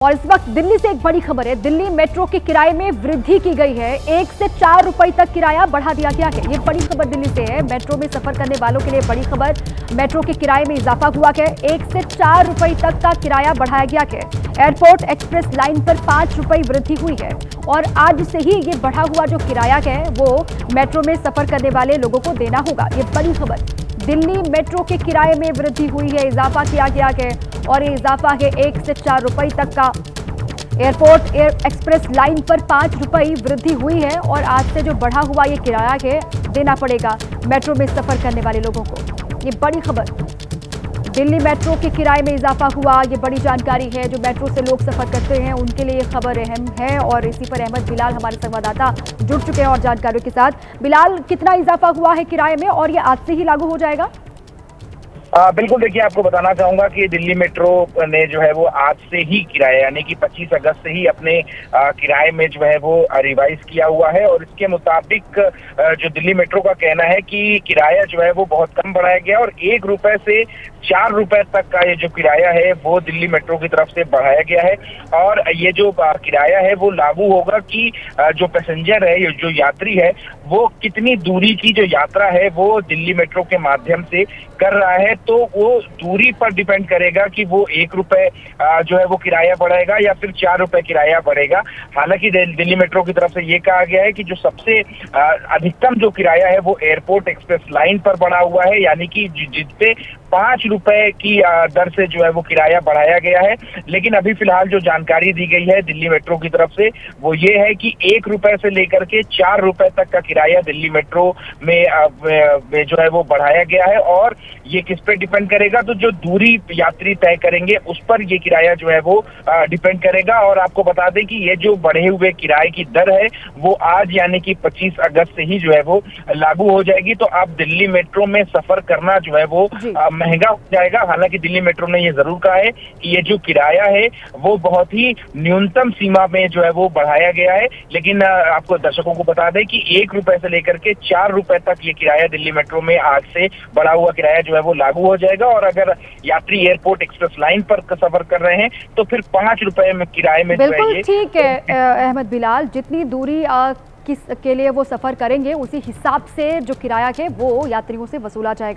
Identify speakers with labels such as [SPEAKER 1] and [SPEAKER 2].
[SPEAKER 1] और इस वक्त दिल्ली से एक बड़ी खबर है। दिल्ली मेट्रो के किराए में वृद्धि की गई है। 1 से 4 रुपए तक किराया बढ़ा दिया गया है। ये बड़ी खबर दिल्ली से है। मेट्रो में सफर करने वालों के लिए बड़ी खबर। मेट्रो के किराए में इजाफा हुआ है। 1 से 4 रुपए तक का किराया बढ़ाया गया है। एयरपोर्ट एक्सप्रेस लाइन पर 5 रुपए वृद्धि हुई है और आज से ही ये बढ़ा हुआ जो किराया है वो मेट्रो में सफर करने वाले लोगों को देना होगा। ये बड़ी खबर। दिल्ली मेट्रो के किराए में वृद्धि हुई है, इजाफा किया गया है और ये इजाफा है 1 से 4 रुपए तक का। एयरपोर्ट एक्सप्रेस लाइन पर 5 रुपए वृद्धि हुई है और आज से जो बढ़ा हुआ ये किराया है देना पड़ेगा मेट्रो में सफर करने वाले लोगों को। ये बड़ी खबर। दिल्ली मेट्रो के किराए में इजाफा हुआ, ये बड़ी जानकारी है। जो मेट्रो से लोग सफर करते हैं उनके लिए ये खबर अहम है और इसी पर अहमद बिलाल हमारे संवाददाता जुड़ चुके हैं और जानकारियों के साथ। बिलाल, कितना इजाफा हुआ है किराए में और ये आज से ही लागू हो जाएगा?
[SPEAKER 2] बिल्कुल, देखिए आपको बताना चाहूंगा कि दिल्ली मेट्रो ने जो है वो आज से ही किराया यानी कि 25 अगस्त से ही अपने किराए में जो है वो रिवाइज किया हुआ है और इसके मुताबिक जो दिल्ली मेट्रो का कहना है कि किराया जो है वो बहुत कम बढ़ाया गया और 1 रुपए से 4 रुपए तक का ये जो किराया है वो दिल्ली मेट्रो की तरफ से बढ़ाया गया है। और ये जो किराया है वो लागू होगा कि जो पैसेंजर है, जो यात्री है, वो कितनी दूरी की जो यात्रा है वो दिल्ली मेट्रो के माध्यम से कर रहा है, तो वो दूरी पर डिपेंड करेगा कि वो 1 रुपए जो है वो किराया बढ़ेगा या फिर 4 रुपए किराया बढ़ेगा। हालांकि दिल्ली मेट्रो की तरफ से ये कहा गया है कि जो सबसे अधिकतम जो किराया है वो एयरपोर्ट एक्सप्रेस लाइन पर बढ़ा हुआ है, यानी कि जिसपे 5 रुपए की दर से जो है वो किराया बढ़ाया गया है। लेकिन अभी फिलहाल जो जानकारी दी गई है दिल्ली मेट्रो की तरफ से वो ये है कि 1 रुपए से लेकर के 4 रुपए तक का किराया दिल्ली मेट्रो में जो है वो बढ़ाया गया है। और ये किस पे डिपेंड करेगा, तो जो दूरी यात्री तय करेंगे उस पर ये किराया जो है वो डिपेंड करेगा। और आपको बता दें कि ये जो बढ़े हुए किराए की दर है वो आज यानी कि 25 अगस्त से ही जो है वो लागू हो जाएगी। तो अब दिल्ली मेट्रो में सफर करना जो है वो महंगा हो जाएगा। हालांकि दिल्ली मेट्रो ने ये जरूर कहा है कि ये जो किराया है वो बहुत ही न्यूनतम सीमा में जो है वो बढ़ाया गया है। लेकिन आपको दर्शकों को बता दें कि 1 रुपए से लेकर के 4 रुपए तक ये किराया दिल्ली मेट्रो में आज से बढ़ा हुआ किराया जो है वो लागू हो जाएगा। और अगर यात्री एयरपोर्ट एक्सप्रेस लाइन पर सफर कर रहे हैं तो फिर 5 रुपए में किराए में जो है ये
[SPEAKER 1] ठीक है। अहमद बिलाल, जितनी दूरी किस के लिए वो सफर करेंगे उसी हिसाब से जो किराया है वो यात्रियों से वसूला जाएगा।